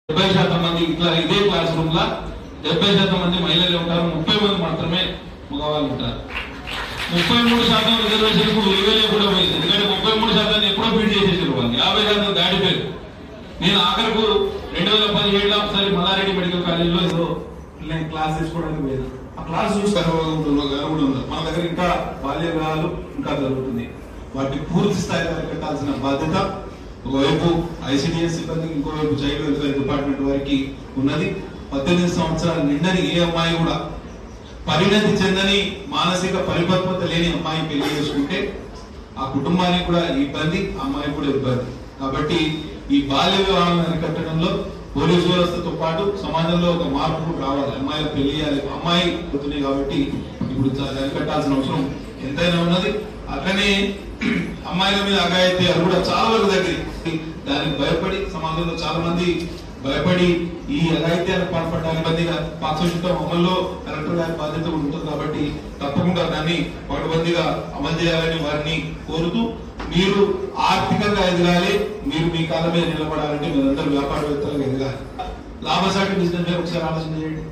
70% మంది ఇట్లా ఇదే క్లాస్ రూమ్ లా 70% మంది మహిళలు ఉంటారు, 30 మంది మాత్రమే మగవాళ్ళు ఉంటారు. 33% రిజర్వేషన్ ఇప్పుడు ఇవేలే కూడా పోయింది. ఎందుకంటే 33% ఎప్పుడో ఫీడ్ చేసేసారు వాళ్ళు, 50% దాటిపోయారు. నేను ఆఖరకు 2017లో ఒకసారి మల్లారెడ్డి మెడికల్ కాలేజీలో ఏదో క్లాస్ తీసుకోవడానికి పోయింది. ఆ క్లాస్ చూసి కూడా ఉంది. మన దగ్గర ఇంకా బాల్య వివాహాలు ఇంకా జరుగుతుంది. వాటిని పూర్తి స్థాయిలో అరికట్టాల్సిన బాధ్యత ఒకవైపు ఐసిడిఎస్ సిబ్బందికి, ఇంకోవైపు చైల్డ్ వెల్ఫేర్ డిపార్ట్మెంట్ వారికి ఉన్నది. 18 సంవత్సరాలు నిండని ఏ అమ్మాయి కూడా, పరిణతి చెందని మానసిక పరిపక్వత లేని అమ్మాయి పెళ్లి చేసుకుంటే ఆ కుటుంబానికి కూడా ఇబ్బంది, అమ్మాయి కూడా ఇబ్బంది. కాబట్టి ఈ బాల్య వివాహాలను అరికట్టడంలో పోలీసు వ్యవస్థతో పాటు సమాజంలో ఒక మార్పు రావాలి. అమ్మాయిలు పెళ్లి చేయాలి, అమ్మాయి అవుతున్నాయి కాబట్టి ఇప్పుడు అరికట్టాల్సిన అవసరం ఎంతైనా ఉన్నది. అట్లనే అమ్మాయిల మీద అఘాయిత్యాలు కూడా చాలా వరకు దగ్గర, దానికి భయపడి సమాజంలో చాలా మంది భయపడి ఈ అఘాయిత్యాలకు పాల్పడడానికి ఇబ్బందిగా పాక్సో చట్టం అమల్లో కలెక్టర్ గారి బాధ్యత ఉంటుంది. కాబట్టి తప్పకుండా దాన్ని పకడ్బందీగా అమలు చేయాలని వారిని కోరుతూ, మీరు ఆర్థికంగా ఎదగాలి, మీరు మీ కాళ్ళ మీద నిలబడాలంటే మీరందరూ వ్యాపారవేత్తలుగా ఎదగాలి. లాభసాటి బిజినెస్ మీద ఒకసారి ఆలోచన చేయండి.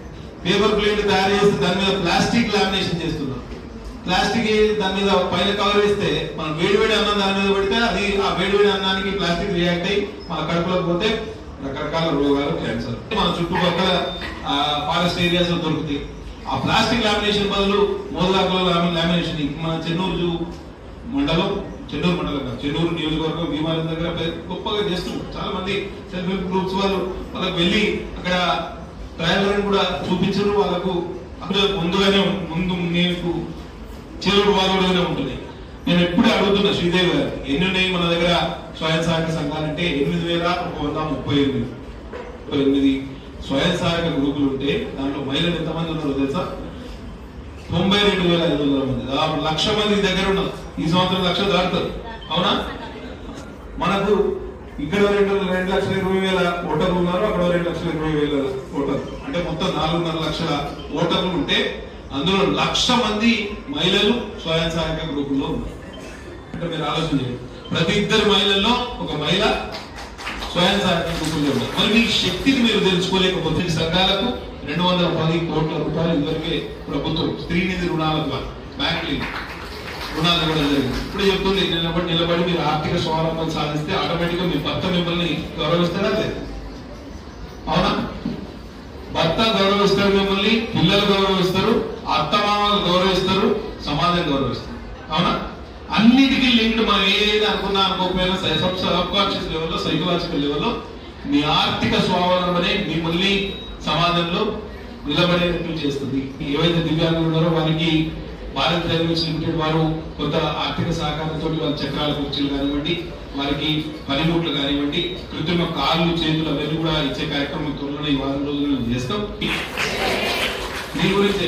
పేపర్ ప్లేట్ తయారు చేస్తే దాని మీద ప్లాస్టిక్ లామినేషన్ చేస్తున్నాం. ప్లాస్టిక్ దాని మీద పైన కవర్ వేస్తే మనం వేడివేడి అన్నం దాని మీద పెడితే అది ఆ వేడివేడి అన్నానికి ప్లాస్టిక్ రియాక్ట్ అయ్యి మన కడుపులోకి పోతే రకరకాల రోగాలు, క్యాన్సర్ మన చుట్టుపక్కల ఫారెస్ట్ ఏరియాస్ లో దొరుకుతాయి. ఆ ప్లాస్టిక్ లామినేషన్ బదులు మోదగాకులో లామినేషన్ మన చెన్నూరు మండలం చెన్నూరు నియోజకవర్గం భీమాల దగ్గర గొప్పగా చేస్తున్నారు. చాలా మంది సెల్ఫ్ హెల్ప్ గ్రూప్స్ వాళ్ళకి వెళ్ళి అక్కడ ట్రయల్ రన్ కూడా చూపించారు. వాళ్ళకు ముందుగానే మీకు చేరుడు వారుడుగానే ఉంటుంది. నేను ఎప్పుడు అడుగుతున్నా శ్రీదేవి గారు, ఎన్ని ఉన్నాయి మన దగ్గర స్వయం సహాయక సంఘాలంటే 8,138 స్వయం సహాయక గ్రూపులు ఉంటే దాంట్లో మహిళలు ఎంతమంది ఉన్నారో తెలుసా? 92,500 మంది. 1,00,000 మంది దగ్గర ఉన్నారు. ఈ సంవత్సరం 1,00,000 దాటుతారు. అవునా? మనకు ఇక్కడ 2,20,000 ఓటర్లు ఉన్నారు, అక్కడ 2,20,000 ఓటర్లు, అంటే మొత్తం 4.5 లక్షల ఓటర్లు ఉంటే అందులో 1,00,000 మంది మహిళలు స్వయం సహాయక గ్రూపుల్లో ఉన్నారు. అంటే మీరు ఆలోచన చేయండి, ప్రతి 2 మహిళల్లో ఒక మహిళ స్వయం సహాయక గ్రూపుల్లో ఉన్నారు. మరి మీ శక్తిని మీరు తెలుసుకోలేకపోతే సంఘాలకు 210 కోట్ల రూపాయలు ఇదివరకే ప్రభుత్వం స్త్రీనిధి రుణాల ద్వారా బ్యాంకులు రుణాలు కూడా జరిగింది. ఇప్పుడు చెప్తుంది, నిలబడి మీరు ఆర్థిక స్వావలంబన సాధిస్తే ఆటోమేటిక్ గా మీ భర్త మిమ్మల్ని గౌరవిస్తారా లేదు? అవునా? భర్త గౌరవిస్తారు, మిమ్మల్ని పిల్లలు గౌరవిస్తారు, అత్తమామలు గౌరవిస్తారు, సమాజం గౌరవిస్తారు. అవునా? అన్నిటికీ లింక్డ్. మనం ఏదైతే అనుకున్నా అనుకోకపోయినా సబ్ కాన్షియస్ లెవెల్లో, సైకలాజికల్ లెవెల్లో మీ ఆర్థిక స్వావలంబనే మిమ్మల్ని సమాజంలో నిలబడేటట్లు చేస్తుంది. ఏవైతే దివ్యాంగులు ఉన్నారో వారికి భారత్ రైల్వేస్ లిమిటెడ్ వారు కొంత ఆర్థిక సహకారంతో వాళ్ళ చక్రాల కుర్చీలు కానివ్వండి, వారికి పనిముట్లు కానివ్వండి, కృత్రిమ కాళ్ళు చేతులు అవన్నీ కూడా ఇచ్చే కార్యక్రమం త్వరలోనే ఈ వారం రోజుల్లో చేస్తాం. దీని గురించి